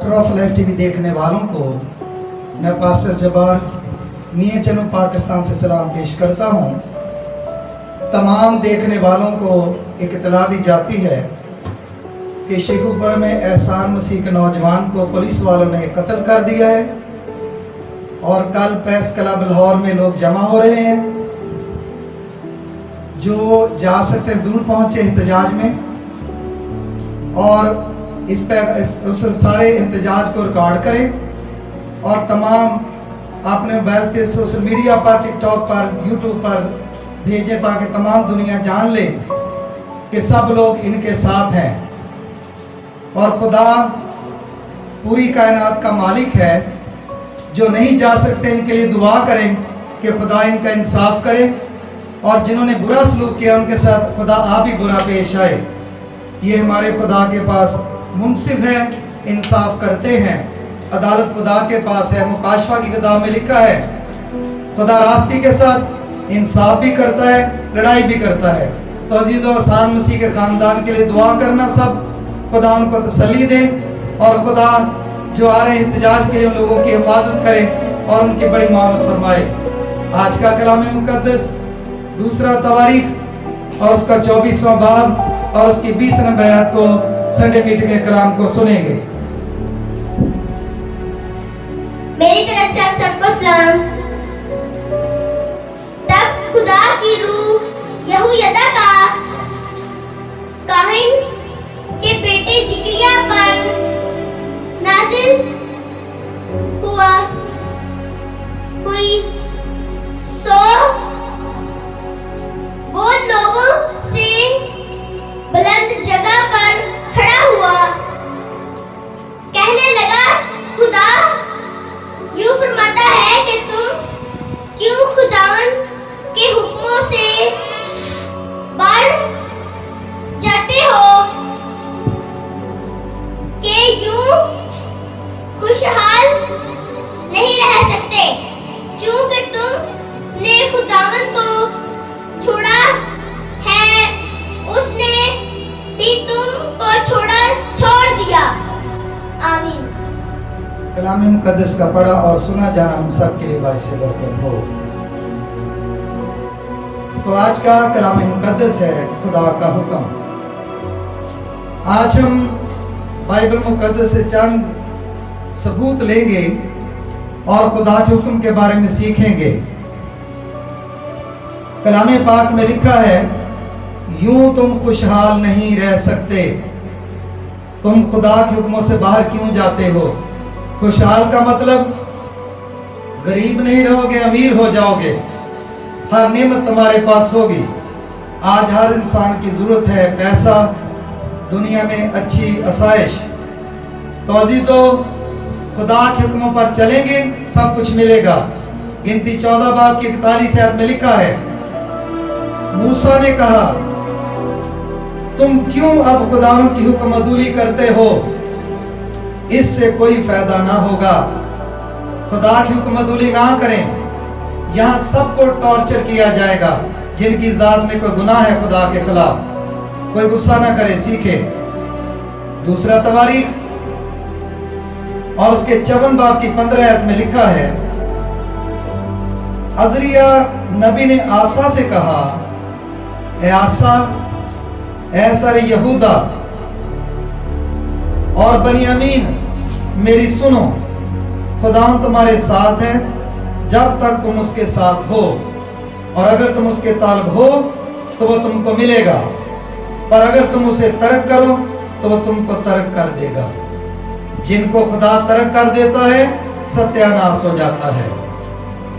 क्रॉफ live TV देखने वालों को मैं पास्टर जब्बार मियां चन्नू पाकिस्तान से सलाम पेश करता हूँ। तमाम देखने वालों को एक इतला दी जाती है कि शेखुपुर में एहसान मसीह के नौजवान को पुलिस वालों ने कत्ल कर दिया है और कल प्रेस क्लब लाहौर में लोग जमा हो रहे हैं। जो जा सकते ज़रूर पहुँचे एहतजाज में और उस सारे एहतजाज को रिकॉर्ड करें और तमाम अपने मोबाइल से सोशल मीडिया पर, टिकटॉक पर, यूट्यूब पर भेजें ताकि तमाम दुनिया जान ले कि सब लोग इनके साथ हैं। और खुदा पूरी कायनात का मालिक है। जो नहीं जा सकते इनके लिए दुआ करें कि खुदा इनका इंसाफ करे और जिन्होंने बुरा सलूक किया उनके साथ खुदा आप ही बुरा पेश आए। ये हमारे खुदा के पास मुनसिफ है, इंसाफ करते हैं। अदालत खुदा के पास है। मुकाशफा की किताब में लिखा है खुदा रास्ती के साथ इंसाफ भी करता है, लड़ाई भी करता है। तो अजीज़ों, एहसान मसीह के ख़ानदान के लिए दुआ करना, सब खुदा उनको तसल्ली दे और खुदा जो आ रहे हैं एहतजाज के लिए उन लोगों की हिफाजत करे और उनकी बड़ी मामत फरमाए। आज का कलाम मुक़द्दस 2 तवारीख और उसका 24वां बाब और उसकी 20 नंबर आयत को संडे मीटिंग के कलाम को सुनेंगे। मेरी तरफ से आप सबको सलाम। तब खुदा की रूह यहूयदा का काहिन के बेटे जिक्रिया पर नाजिल हुई। सो वो लोगों से बुलंद जगह पर खड़ा हुआ, कहने लगा, खुदा यूं फरमाता है कि तुम क्यों खुदावन के हुक्मों से बाहर जाते हो कि यूं खुशहाल नहीं रह सकते, चूंकि तुमने खुदावन को छोड़ा है, उसने भी तुमको छोड़ दिया। आमीन। कलाम मुक़द्दस का पढ़ा और सुना जाना हम सब के लिए बाइस बरकत हो। तो आज का कलाम मुक़द्दस है खुदा का हुक्म। आज हम बाइबल मुक़द्दस से चंद सबूत लेंगे और खुदा के हुक्म के बारे में सीखेंगे। कलाम पाक में लिखा है, यूं तुम खुशहाल नहीं रह सकते। तुम खुदा के हुक्मों से बाहर क्यों जाते हो? खुशहाल का मतलब गरीब नहीं रहोगे, अमीर हो जाओगे, हर नेमत तुम्हारे पास होगी। आज हर इंसान की ज़रूरत है पैसा, दुनिया में अच्छी आसाइश। तो अजीज़ों, खुदा के हुक्मों पर चलेंगे, सब कुछ मिलेगा। गिनती 14 बाब की 41 आयत में लिखा है, मूसा ने कहा, तुम क्यों अब खुदावंद की हुक्म अदूली करते हो? इससे कोई फायदा ना होगा। खुदा की हुक्म अदूली ना करें। यहाँ सबको टॉर्चर किया जाएगा जिनकी जात में कोई गुनाह है खुदा के खिलाफ। कोई गुस्सा ना करे, सीखे। 2 तवारीख और उसके 54 बाब की 15 आयत में लिखा है, अज़रिया नबी ने आसा से कहा, ए आसा, ऐ सारे यहूदा और बनियामीन, मेरी सुनो, खुदा तुम्हारे साथ है जब तक तुम उसके साथ हो, और अगर तुम उसके तालब हो तो वो तुमको मिलेगा, पर अगर तुम उसे तर्क करो तो वो तुमको तर्क कर देगा। जिनको खुदा तर्क कर देता है सत्यानाश हो जाता है।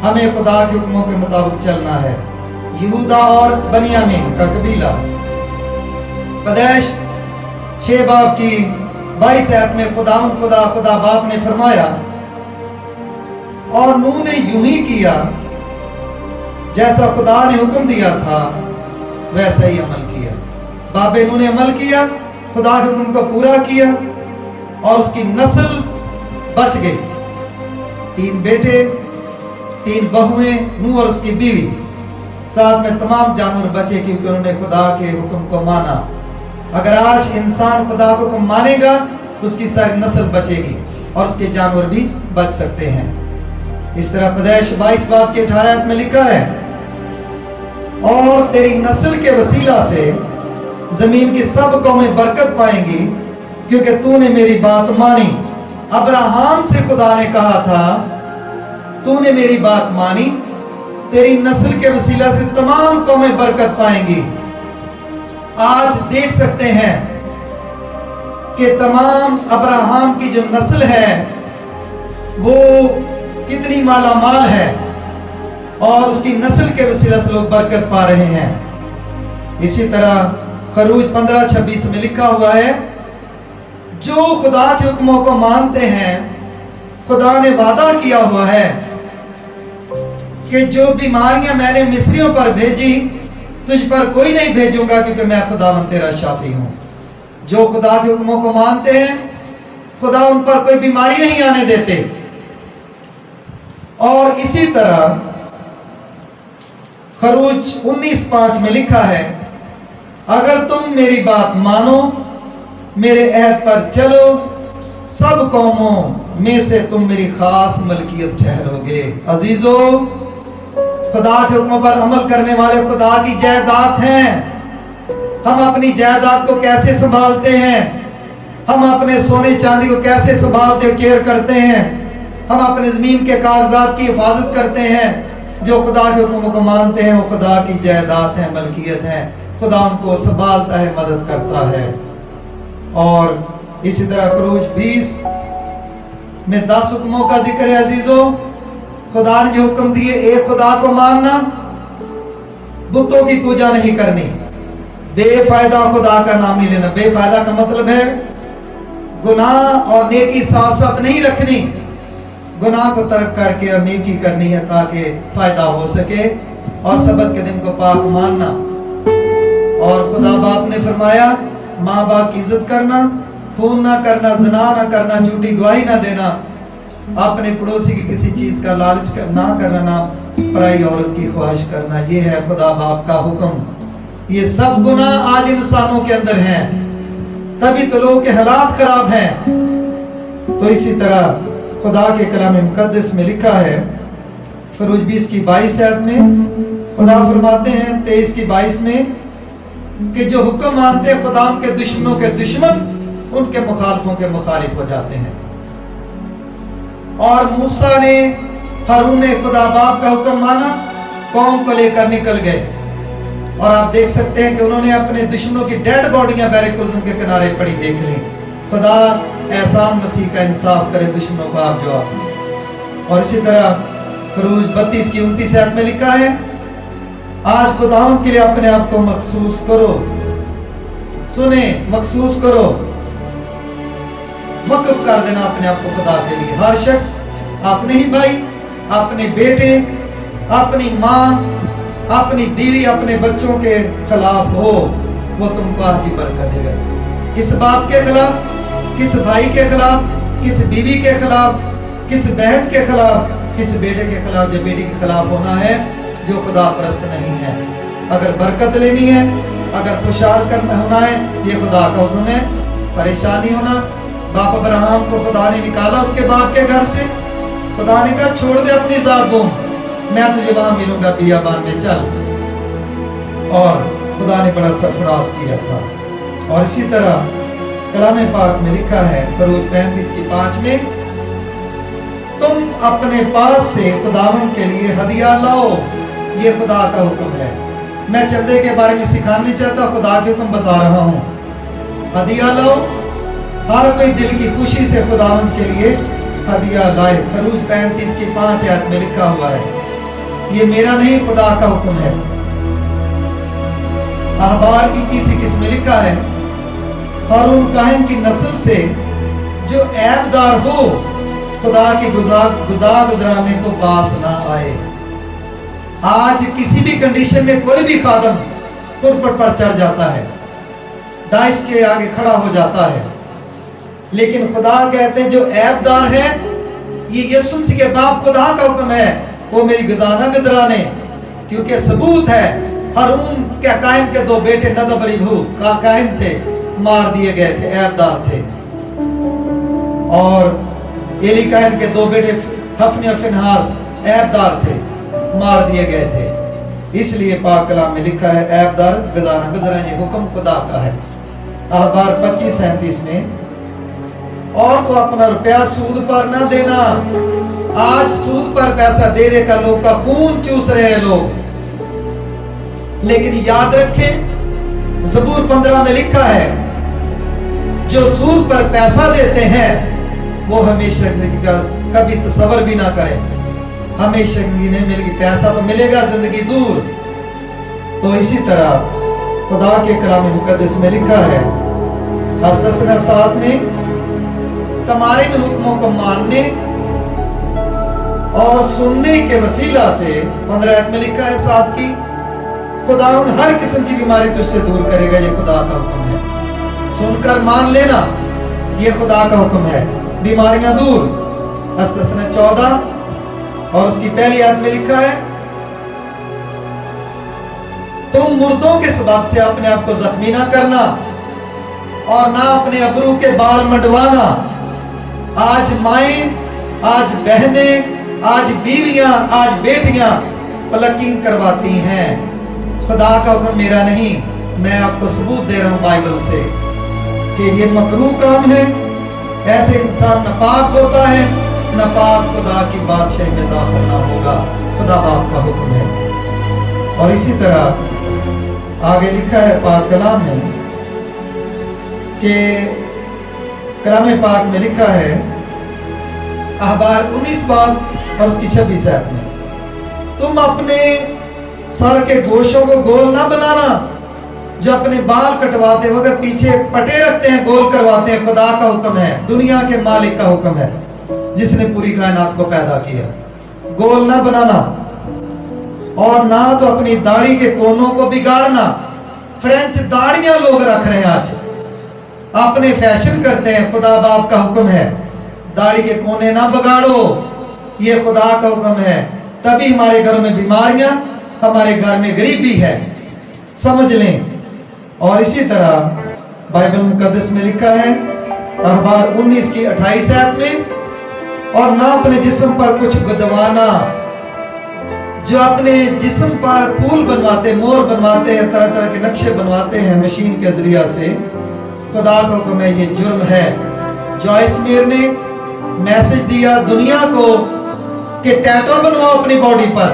हमें खुदा के हुक्मों के मुताबिक चलना है। यहूदा और बनियामीन का कबीला। पैदाइश 6 बाब की 22 आयत में खुदा बाप ने फरमाया, और नूह ने यूं ही किया जैसा खुदा ने हुक्म दिया था, वैसा ही अमल किया। बाबे नूह ने अमल किया, खुदा के हुक्म को पूरा किया और उसकी नस्ल बच गई। 3 बेटे, 3 बहुएं, नूह और उसकी बीवी, साथ में तमाम जानवर बचे क्योंकि उन्होंने खुदा के हुक्म को माना। अगर आज इंसान खुदा को मानेगा उसकी सारी नस्ल बचेगी। اور اس کے جانور بھی بچ سکتے ہیں۔ اس طرح پیدائش 22 باب کے 18 آیت میں لکھا ہے، اور تیری نسل کے وسیلہ سے زمین کی سب قومیں برکت پائیں گی کیونکہ تو نے میری بات مانی۔ ابراہیم سے خدا نے کہا تھا تو نے میری بات مانی، تیری نسل کے وسیلہ سے تمام قومیں برکت پائیں گی۔ آج دیکھ سکتے ہیں کہ تمام ابراہیم کی جو نسل ہے وہ کتنی مالا مال ہے، اور اس کی نسل کے وسیلہ سے لوگ برکت پا رہے ہیں۔ اسی طرح خروج 15:26 میں لکھا ہوا ہے، جو خدا کے حکموں کو مانتے ہیں خدا نے وعدہ کیا ہوا ہے کہ جو بیماریاں میں نے مصریوں پر بھیجی تجھ پر کوئی نہیں بھیجوں گا، کیونکہ میں خداوند تیرا شافی ہوں۔ جو خدا کے حکموں کو مانتے ہیں خدا ان پر کوئی بیماری نہیں آنے دیتے۔ اور اسی طرح خروج 19:5 میں لکھا ہے، اگر تم میری بات مانو، میرے عہد پر چلو، سب قوموں میں سے تم میری خاص ملکیت ٹھہرو گے۔ عزیزو، خدا کے حکموں پر عمل کرنے والے خدا کی جائیداد ہیں۔ ہم اپنی جائیداد کو کیسے سنبھالتے ہیں؟ ہم اپنے سونے چاندی کو کیسے سنبھالتے کیئر کرتے ہیں؟ ہم اپنے زمین کے کاغذات کی حفاظت کرتے ہیں۔ جو خدا کے حکموں کو مانتے ہیں وہ خدا کی جائیداد ہیں، ملکیت ہیں۔ خدا ان کو سنبھالتا ہے، مدد کرتا ہے۔ اور اسی طرح خروج 20 میں 10 حکموں کا ذکر ہے۔ عزیزو، خدا نے جو حکم دیے، ایک خدا کو ماننا، بتوں کی پوجا نہیں کرنی، بے فائدہ خدا کا نام نہیں لینا۔ بے فائدہ کا مطلب ہے گناہ اور نیکی ساتھ ساتھ نہیں رکھنی، گناہ کو ترک کر کے اور نیکی کرنی ہے تاکہ فائدہ ہو سکے، اور سبت کے دن کو پاک ماننا۔ اور خدا باپ نے فرمایا ماں باپ کی عزت کرنا، خون نہ کرنا، زنا نہ کرنا، جھوٹی گواہی نہ دینا، اپنے پڑوسی کی کسی چیز کا لالچ نہ کرنا، نہ پرائی عورت کی خواہش کرنا۔ یہ ہے خدا باپ کا حکم۔ یہ سب گناہ آج انسانوں کے اندر ہیں، تبھی تو لوگوں کے حالات خراب ہیں۔ تو اسی طرح خدا کے کلام مقدس میں لکھا ہے، خروج 20:22 آیت میں خدا فرماتے ہیں 23:22 میں کہ جو حکم مانتے خدا ان کے دشمنوں کے دشمن، ان کے مخالفوں کے مخالف ہو جاتے ہیں۔ اور موسیٰ نے، ہارون نے خدا باپ کا حکم مانا، قوم کو لے کر نکل گئے، اور آپ دیکھ سکتے ہیں کہ انہوں نے اپنے دشمنوں کی ڈیڈ باڈیاں بیرک الزم کے کنارے پڑی دیکھ لیں۔ خدا احسان مسیح کا انصاف کرے، دشمنوں کو آپ جواب دیں۔ اور اسی طرح خروج 32:29 آیت میں لکھا ہے، آج خداوند کے لیے اپنے آپ کو مخصوص کرو، سنیں، مخصوص کرو، وقف کر دینا اپنے آپ کو خدا کے لیے۔ ہر شخص اپنے ہی بھائی، اپنے بیٹے، اپنی ماں، اپنی بیوی، اپنے بچوں کے خلاف ہو، وہ تم کو آج ہی برکت دے گا۔ کس باپ کے خلاف، کس بھائی کے خلاف، کس بیوی کے خلاف، کس بہن کے خلاف، کس بیٹے کے خلاف، جو بیٹی کے خلاف ہونا ہے جو خدا پرست نہیں ہے۔ اگر برکت لینی ہے، اگر خوشحال کرنا ہونا ہے، یہ خدا کا حکم ہے۔ پریشانی ہونا، باپ ابراہیم کو خدا نے نکالا اس کے باپ کے گھر سے، خدا نے کہا چھوڑ دے اپنی ذات بوم، میں تجھے وہاں ملوں گا بیابان میں، چل۔ اور خدا نے بڑا سرفراز کیا تھا۔ اور اسی طرح کلام پاک میں لکھا ہے خروج 35:5 میں، تم اپنے پاس سے خداوند کے لیے ہدیہ لاؤ، یہ خدا کا حکم ہے۔ میں چندے کے بارے میں سکھانا نہیں چاہتا، خدا کے حکم بتا رہا ہوں۔ ہدیہ لاؤ، ہر کوئی دل کی خوشی سے خداوند کے لیے ہدیہ لائے۔ خروج 35:5 آیت میں لکھا ہوا ہے، یہ میرا نہیں، خدا کا حکم ہے۔ احبار 21:21 میں لکھا ہے، ہارون کاہن کی نسل سے جو عیب دار ہو خدا کی گزرانے کو باس نہ آئے۔ آج کسی بھی کنڈیشن میں کوئی بھی خادم پلپٹ پر چڑھ جاتا ہے، داعش کے آگے کھڑا ہو جاتا ہے، لیکن خدا کہتے ہیں جو عیب دار ہے، یہ یسوع مسیح کے باپ خدا کا حکم ہے، وہ میری گزرانے، کیونکہ ثبوت ہے ہارون کے کاہن کے 2 بیٹے ندب اور ابیو کاہن تھے، مار دیے گئے تھے، عیب دار تھے۔ اور एली काहन के दो बेटे हफनी और फिनहास ऐबदार थे, मार दिए गए थे। इसलिए पाक कलाम में लिखा है ऐबदार गजाना गुजरा, ये हुक्म खुदा का है। अहबार 25:37 में, और को अपना रुपया सूद पर ना देना। आज सूद पर पैसा दे दे कर लोग का खून चूस रहे हैं लोग। लेकिन याद रखें, ज़बूर 15 में लिखा है, जो सूद पर पैसा देते हैं वो हमेशा कभी तसव्वुर भी ना करें, हमेशा जिंदगी नहीं मिलेगी। पैसा तो मिलेगा, जिंदगी दूर। तो इसी तरह खुदा के कलाम मुकद्दस में लिखा है हस्तसना 7 में, तुम्हारे हुक्मों को मानने और सुनने के वसीला से 15 में लिखा है 7 की, खुदा हर किस्म की बीमारी तुझसे दूर करेगा। ये खुदा का हुक्म है। सुनकर मान लेना, ये खुदा का हुक्म है। बीमारियां दूर। हस्तसना 14 और उसकी पहली आयत में लिखा है, तुम मुर्दों के सबब से अपने आप को जख्मी ना करना और ना अपने अबरू के बाल मंडवाना। आज माएं, आज बहनें, आज बीवियां, आज बेटियां प्लकिंग करवाती हैं। खुदा का हुक्म मेरा नहीं, मैं आपको सबूत दे रहा हूं बाइबल से कि ये मकरूह काम है। ऐसे इंसान नापाक होता है, नापाक खुदा की बादशाही में दाखिल ना होगा। खुदा बाप का हुक्म है। और इसी तरह आगे लिखा है पाक कलाम में कि कलाम पाक में लिखा है अहबार 19 बाब और उसकी 26 आयत में, तुम अपने सर के गोशों को गोल ना बनाना। जो अपने बाल कटवाते वक्त पीछे पटे रखते हैं, गोल करवाते हैं, खुदा का हुक्म है, दुनिया के मालिक का हुक्म है, जिसने पूरी कायनात को पैदा किया। गोल ना बनाना और ना तो अपनी दाढ़ी के कोनों को बिगाड़ना। फ्रेंच दाढ़ियां लोग रख रहे हैं आज, अपने फैशन करते हैं। खुदा बाप का हुक्म है, दाढ़ी के कोने ना बिगाड़ो, ये खुदा का हुक्म है। तभी हमारे घरों में बीमारियां, हमारे घर में गरीबी है, समझ लें। और इसी तरह बाइबल मुकद्दस में लिखा है अहबार 19 की 28 आयत में, और ना अपने जिस्म पर कुछ गुदवाना। जो अपने जिस्म पर फूल बनवाते, मोर बनवाते हैं, तरह तरह के नक्शे बनवाते हैं मशीन के जरिया से, खुदा को हुक्म है, ये जुर्म है। जॉइस मीर ने मैसेज दिया दुनिया को कि टैटू बनवाओ अपनी बॉडी पर।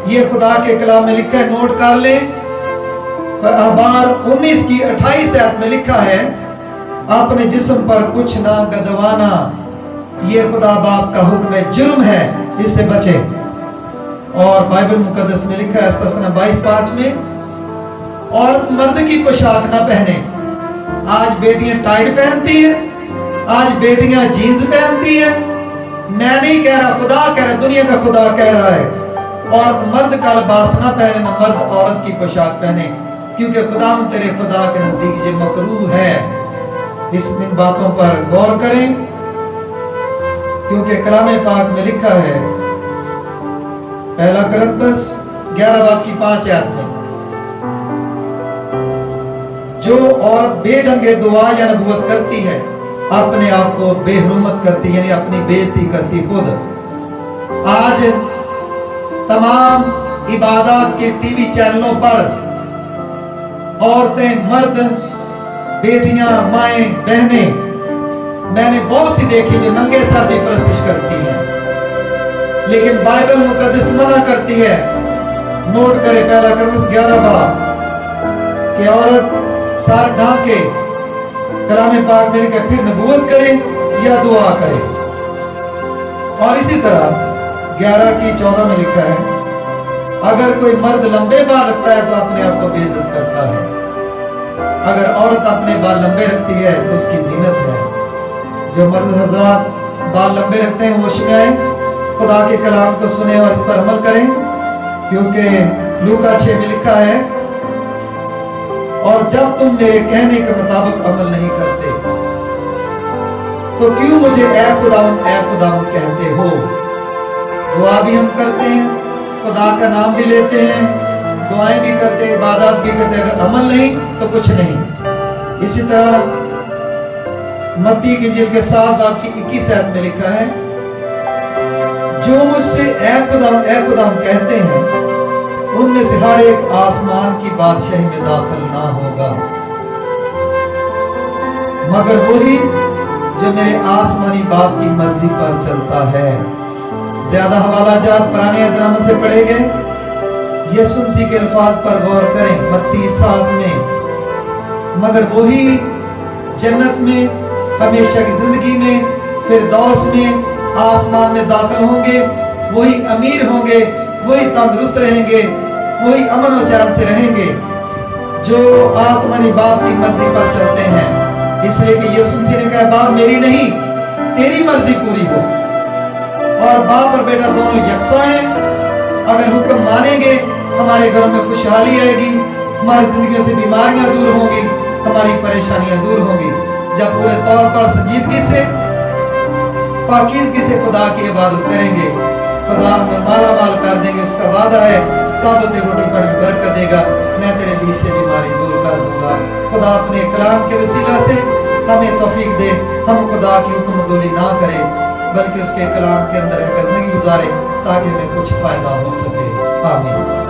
ये खुदा के कलाम में लिखा है, नोट कर लें। अहबार 19 की 28 आयत में लिखा है, अपने जिस्म पर कुछ ना गदवाना। ये खुदा बाप का हुक्म है, जुर्म है, इससे बचे। और बाइबल मुकद्दस में लिखा है इस्तिस्ना 22:5 में, औरत मर्द की पोशाक ना पहने। आज बेटियां टाइट पहनती हैं, आज बेटियां जीन्स पहनती हैं। मैं नहीं कह रहा, खुदा कह रहा, दुनिया का खुदा कह रहा है, औरत मर्द का लिबास ना पहने, ना मर्द औरत की पोशाक पहने, क्योंकि खुदा तेरे खुदा के नजदीक ये मकरूह है। इन बातों पर गौर करें, क्योंकि कलाम पाक में लिखा है पहला कुरिन्थियों 11 बाब की 5 आयत में, जो औरत बेढंगे दुआ या नबूवत करती है, अपने आप को बेहुरमत करती, यानी अपनी बेइज्जती करती खुद। आज तमाम इबादत के टीवी चैनलों पर औरतें, मर्द, बेटियां, माएं, बहनें, मैंने बहुत सी देखी जो नंगे सर भी परस्तिश करती हैं। लेकिन बाइबल मुकद्दस मना करती है, नोट करें पहला कुरिन्थियों 11 बाब, कि औरत सर ढांके, कलाम पाक में लिखा फिर नबूवत करे या दुआ करे। और इसी तरह 11 की 14 में लिखा है, अगर कोई मर्द लंबे बाल रखता है तो अपने आप को बेइज्जत करता है, अगर औरत अपने बाल लंबे रखती है तो उसकी जीनत है। जो मर्द हजरात बाल लंबे रखते हैं होश में आए, खुदा के कलाम को सुने और इस पर अमल करें, क्योंकि लूका 6 में लिखा है, और जब तुम मेरे कहने के मुताबिक अमल नहीं करते तो क्यों मुझे ऐ खुदावंद कहते हो। दुआ भी हम करते हैं, खुदा का नाम भी लेते हैं, दुआएं भी करते हैं, इबादत भी करते हैं, अगर अमल नहीं तो कुछ नहीं। इसी तरह मत्ती की इंजील के 7 बाब की 21 आयत में लिखा है, जो मुझसे ए खुदा कहते हैं, उनमें से हर एक आसमान की बादशाही में दाखिल ना होगा, मगर वही जो मेरे आसमानी बाप की मर्जी पर चलता है। ज्यादा हवाला जात पुराने अहद से पढ़े गए। यीशु मसीह के अल्फाज पर गौर करें मत्ती 7 में, मगर वही जन्नत में, हमेशा की जिंदगी में, फिरदौस में, आसमान में दाखिल होंगे, वही अमीर होंगे, वही तंदुरुस्त रहेंगे, वही अमन और चैन से रहेंगे जो आसमानी बाप की मर्जी पर चलते हैं। इसलिए कि यीशु मसीह ने कहा, बाप मेरी नहीं तेरी मर्जी पूरी हो। और बाप और बेटा दोनों यकसा हैं। अगर हुक्म मानेंगे, हमारे घरों में खुशहाली आएगी, हमारी जिंदगियों से बीमारियां दूर होंगी, हमारी परेशानियां दूर होंगी। जब पूरे तौर पर संजीदगी से, पाकीज़गी से खुदा की इबादत करेंगे, खुदा हमें माला माल कर देंगे। उसका वादा है, ताबत रोटी पर भी बरकत देगा, मैं तेरे बीच से बीमारी दूर कर दूंगा। खुदा अपने कलाम के वसीला से हमें तौफीक दे, हम खुदा की हुक्मदुली ना करें, बल्कि उसके कलाम के अंदर रहकर जिंदगी गुजारे, ताकि हमें कुछ फायदा हो सके। आमीन।